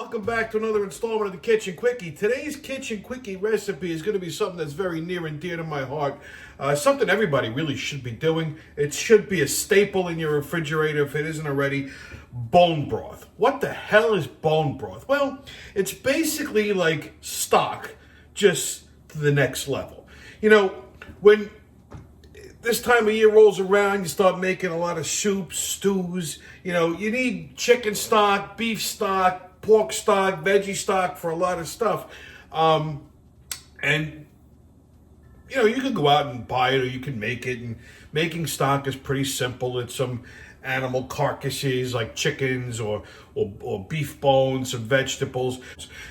welcome back to another installment of the Kitchen Quickie. Today's Kitchen Quickie recipe is going to be something that's very near and dear to my heart. Something everybody really should be doing. It should be a staple in your refrigerator if it isn't already. Bone broth. What the hell is bone broth? Well, it's basically like stock, just to the next level. You know, when this time of year rolls around, you start making a lot of soups, stews. You know, you need chicken stock, beef stock, pork stock, veggie stock for a lot of stuff. And, you know, you can go out and buy it or you can make it. And making stock is pretty simple. It's some animal carcasses like chickens or beef bones, some vegetables.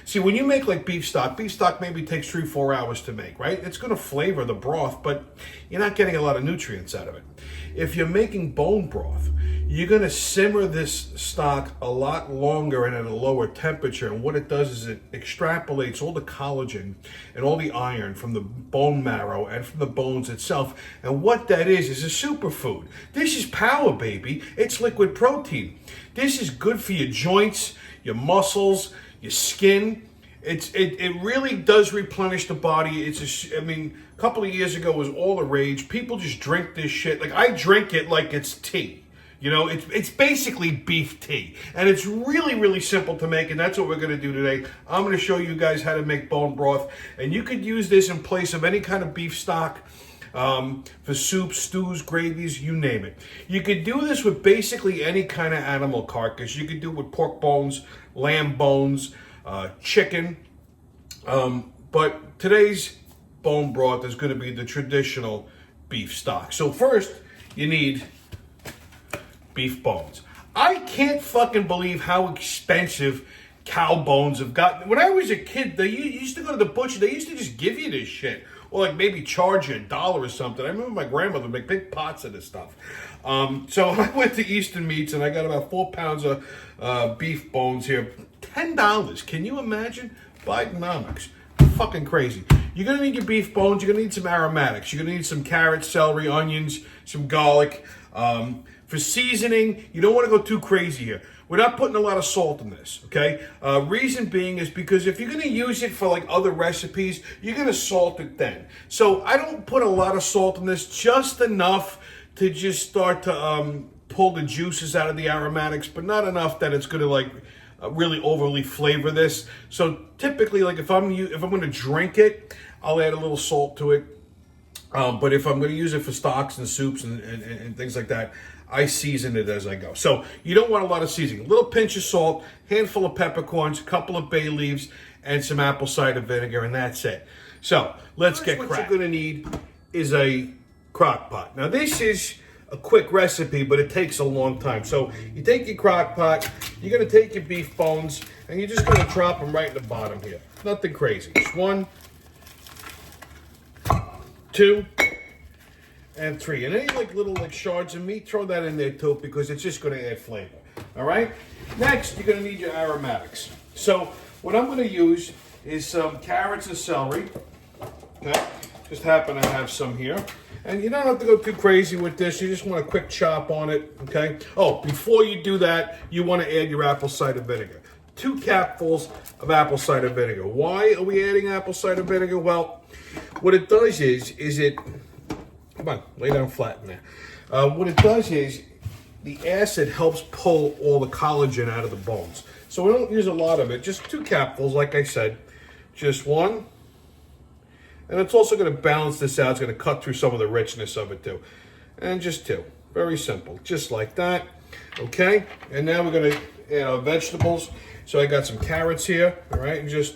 See, when you make like beef stock maybe takes 3-4 hours to make, right? It's going to flavor the broth, but you're not getting a lot of nutrients out of it. If you're making bone broth, you're going to simmer this stock a lot longer and at a lower temperature. And what it does is it extrapolates all the collagen and all the iron from the bone marrow and from the bones itself. And what that is a superfood. This is power, baby. It's liquid protein. This is good for your joints, your muscles, your skin. It really does replenish the body. A couple of years ago it was all the rage. People just drink this shit. Like, I drink it like it's tea. You know, it's basically beef tea. And it's really, really simple to make, and that's what we're going to do today. I'm going to show you guys how to make bone broth. And you could use this in place of any kind of beef stock, for soups, stews, gravies, you name it. You could do this with basically any kind of animal carcass. You could do it with pork bones, lamb bones, chicken. But today's bone broth is going to be the traditional beef stock. So first, you need beef bones. I can't fucking believe how expensive cow bones have gotten. When I was a kid, you used to go to the butcher, they used to just give you this shit. Or like maybe charge you $1 or something. I remember my grandmother would make big pots of this stuff. So I went to Eastern Meats and I got about 4 pounds of beef bones here. $10. Can you imagine? Bidenomics. Fucking crazy. You're going to need your beef bones. You're going to need some aromatics. You're going to need some carrots, celery, onions, some garlic. For seasoning, you don't want to go too crazy here. We're not putting a lot of salt in this, okay? Reason being is because if you're going to use it for like other recipes, you're going to salt it then. So I don't put a lot of salt in this, just enough to just start to pull the juices out of the aromatics, but not enough that it's going to like really overly flavor this. So typically, like if I'm going to drink it, I'll add a little salt to it. But if I'm going to use it for stocks and soups and things like that, I season it as I go. So you don't want a lot of seasoning. A little pinch of salt, handful of peppercorns, a couple of bay leaves, and some apple cider vinegar, and that's it. So let's get cracking. What you're going to need is a crock pot. Now this is a quick recipe, but it takes a long time. So you take your crock pot, you're going to take your beef bones, and you're just going to drop them right in the bottom here. Nothing crazy. Just 1, 2, and 3. And any like little like shards of meat, throw that in there too, because it's just going to add flavor. All right. Next, you're going to need your aromatics. So what I'm going to use is some carrots and celery. Okay. Just happen to have some here. And you don't have to go too crazy with this. You just want a quick chop on it. Okay. Oh, before you do that, you want to add your apple cider vinegar. 2 capfuls of apple cider vinegar. Why are we adding apple cider vinegar? Well, what it does is it... Come on, lay down flat in there. What it does is the acid helps pull all the collagen out of the bones. So we don't use a lot of it, just 2 capfuls, like I said. Just 1. And it's also going to balance this out. It's going to cut through some of the richness of it too. And just 2. Very simple, just like that. Okay, and now we're going to add our vegetables. So I got some carrots here, all right, and just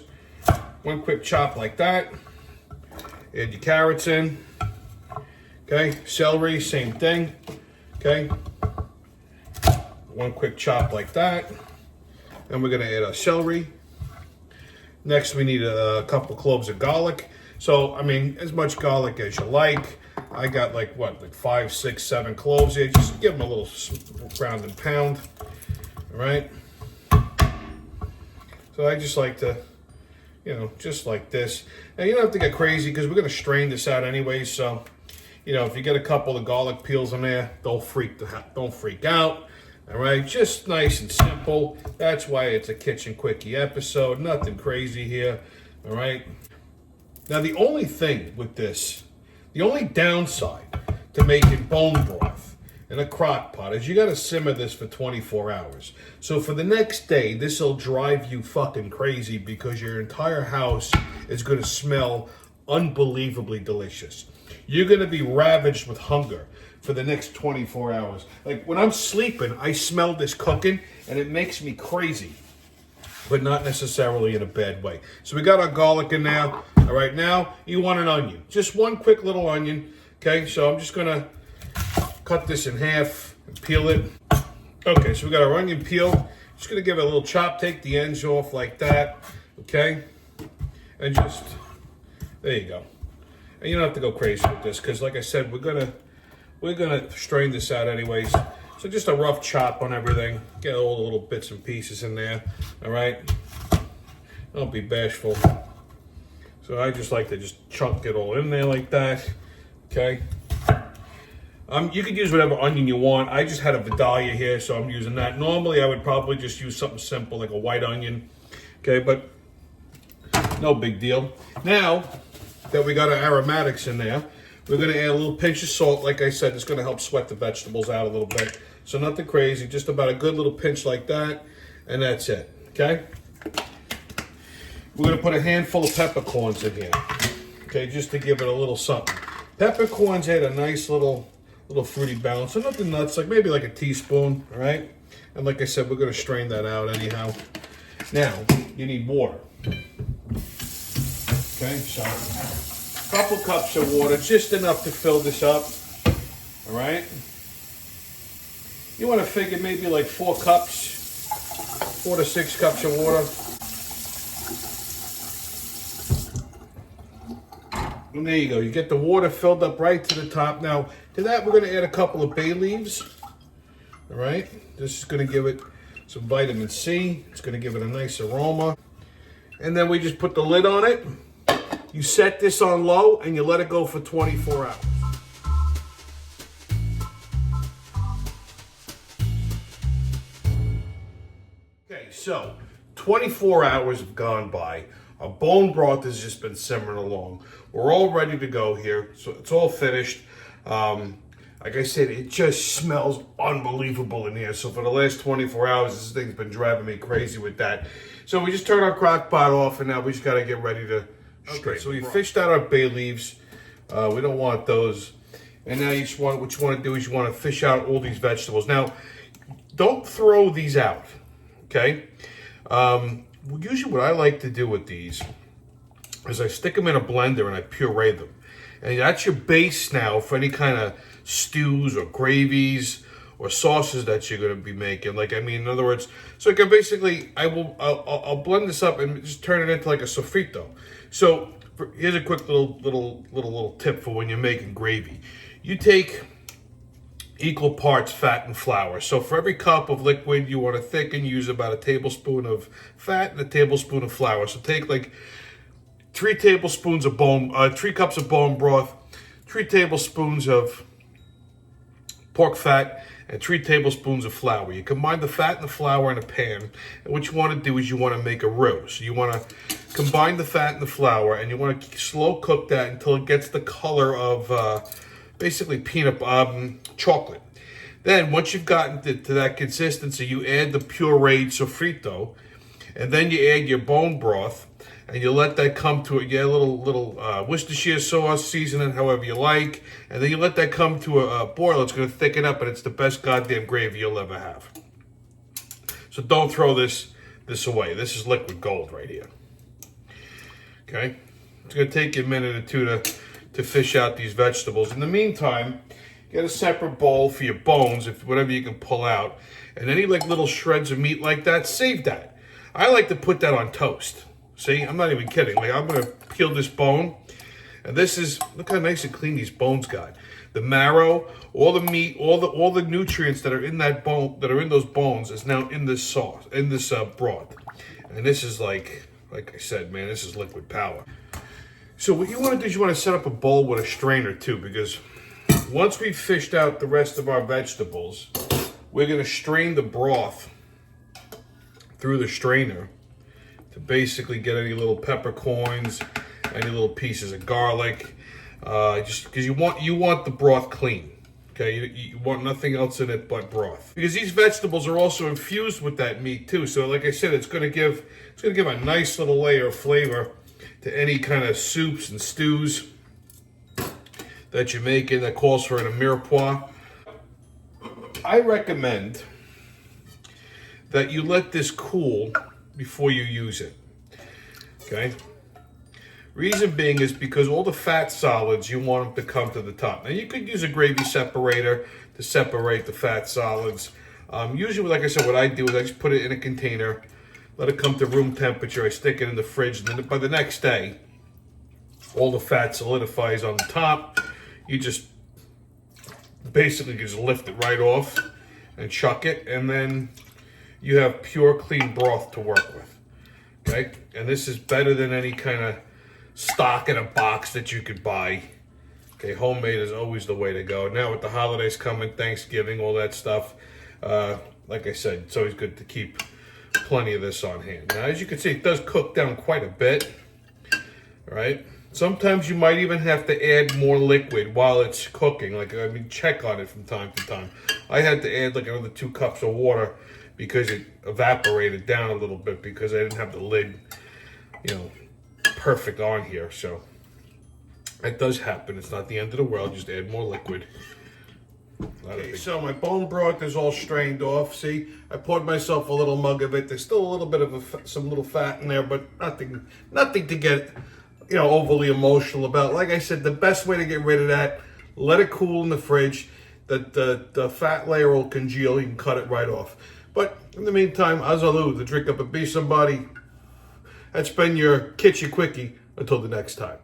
1 quick chop like that. Add your carrots in. Okay, celery, same thing. Okay, 1 quick chop like that. Then we're gonna add our celery. Next, we need a couple cloves of garlic. So, I mean, as much garlic as you like. I got like 5, 6, 7 cloves here. Just give them a little ground and pound. All right. So I just like to, you know, just like this. Now you don't have to get crazy because we're gonna strain this out anyway. So, you know, if you get a couple of garlic peels in there, don't freak out. All right, just nice and simple. That's why it's a Kitchen Quickie episode. Nothing crazy here. All right. Now, the only thing with this, the only downside to making bone broth in a crock pot is you got to simmer this for 24 hours. So for the next day, this will drive you fucking crazy because your entire house is going to smell unbelievably delicious. You're going to be ravaged with hunger for the next 24 hours. Like when I'm sleeping, I smell this cooking and it makes me crazy, but not necessarily in a bad way. So we got our garlic in there. All right, now you want an onion. Just one quick little onion. Okay, so I'm just gonna cut this in half and peel it. Okay, so we got our onion peeled. Just gonna give it a little chop, take the ends off like that. Okay, and just, there you go. And you don't have to go crazy with this because like I said, we're gonna strain this out anyways. So just a rough chop on everything. Get all the little bits and pieces in there. All right. Don't be bashful. So I just like to just chunk it all in there like that. Okay. You could use whatever onion you want. I just had a Vidalia here, so I'm using that. Normally I would probably just use something simple like a white onion. Okay, but no big deal. Now that we got our aromatics in there, we're going to add a little pinch of salt. Like I said, it's going to help sweat the vegetables out a little bit. So nothing crazy, just about a good little pinch like that, and that's it, okay? We're going to put a handful of peppercorns in here, okay, just to give it a little something. Peppercorns add a nice little fruity balance, so nothing nuts, like maybe like a teaspoon, all right? And like I said, we're going to strain that out anyhow. Now, you need water. Okay, so a couple cups of water, just enough to fill this up, all right? You want to figure maybe like 4 to 6 cups of water. And there you go, you get the water filled up right to the top. Now, to that we're going to add a couple of bay leaves, all right? This is going to give it some vitamin C. It's going to give it a nice aroma. And then we just put the lid on it. You set this on low and you let it go for 24 hours. Okay, so 24 hours have gone by. Our bone broth has just been simmering along. We're all ready to go here. So it's all finished. Like I said, it just smells unbelievable in here. So for the last 24 hours, this thing's been driving me crazy with that. So we just turned our crock pot off and now we just got to get ready to strain. So we fished out our bay leaves. We don't want those. And now what you want to do is you want to fish out all these vegetables. Now, don't throw these out, okay? Usually what I like to do with these is I stick them in a blender and I puree them. And that's your base now for any kind of stews or gravies or sauces that you're going to be making. Like, I mean, in other words, so I can basically, I'll blend this up and just turn it into like a sofrito. So here's a quick little tip for when you're making gravy. You take equal parts fat and flour. So for every cup of liquid you want to thicken, use about a tablespoon of fat and a tablespoon of flour. So take like 3 cups of bone broth, 3 tablespoons of pork fat, and 3 tablespoons of flour. You combine the fat and the flour in a pan, and what you want to do is you want to make a roux. So you want to combine the fat and the flour, and you want to slow cook that until it gets the color of basically peanut chocolate. Then once you've gotten to that consistency, you add the pureed sofrito, and then you add your bone broth, and you let that come to a little Worcestershire sauce, seasoning however you like, and then you let that come to a boil. It's going to thicken up, and it's the best goddamn gravy you'll ever have. So don't throw this away. This is liquid gold right here. Okay, it's going to take you a minute or two to fish out these vegetables. In the meantime, get a separate bowl for your bones, if whatever you can pull out, and any like little shreds of meat like that, save that. I like to put that on toast. See, I'm not even kidding. Like, I'm gonna peel this bone, and this is, look how nice and clean these bones got. The marrow, all the meat, all the nutrients that are in that bone, that are in those bones, is now in this sauce, in this broth. And this is like I said, man, this is liquid power. So what you want to do is you want to set up a bowl with a strainer too, because once we've fished out the rest of our vegetables, we're going to strain the broth through the strainer to basically get any little peppercorns, any little pieces of garlic, just because you want the broth clean. Okay, you want nothing else in it but broth, because these vegetables are also infused with that meat too. So, like I said, it's going to give a nice little layer of flavor to any kind of soups and stews that you're making that calls for an mirepoix. I recommend that you let this cool before you use it. Okay. Reason being is because all the fat solids, you want them to come to the top. Now, you could use a gravy separator to separate the fat solids. Usually, like I said, what I do is I just put it in a container, let it come to room temperature. I stick it in the fridge, and then by the next day, all the fat solidifies on the top. You just basically just lift it right off and chuck it, and then you have pure, clean broth to work with. Okay, and this is better than any kind of stock in a box that you could buy. Okay, homemade is always the way to go. Now with the holidays coming, Thanksgiving, all that stuff, like I said, it's always good to keep plenty of this on hand. Now, as you can see, it does cook down quite a bit, right? Sometimes you might even have to add more liquid while it's cooking. Check on it from time to time. I had to add like another 2 cups of water because it evaporated down a little bit because I didn't have the lid, perfect on here. So that does happen. It's not the end of the world. Just add more liquid. Okay, so my bone broth is all strained off. See, I poured myself a little mug of it. There's still a little bit of some little fat in there, but nothing to get overly emotional about. Like I said, the best way to get rid of that, let it cool in the fridge. The fat layer will congeal. You can cut it right off. But in the meantime, azalu, to drink up and be somebody. That's been your Kitchen Quickie. Until the next time.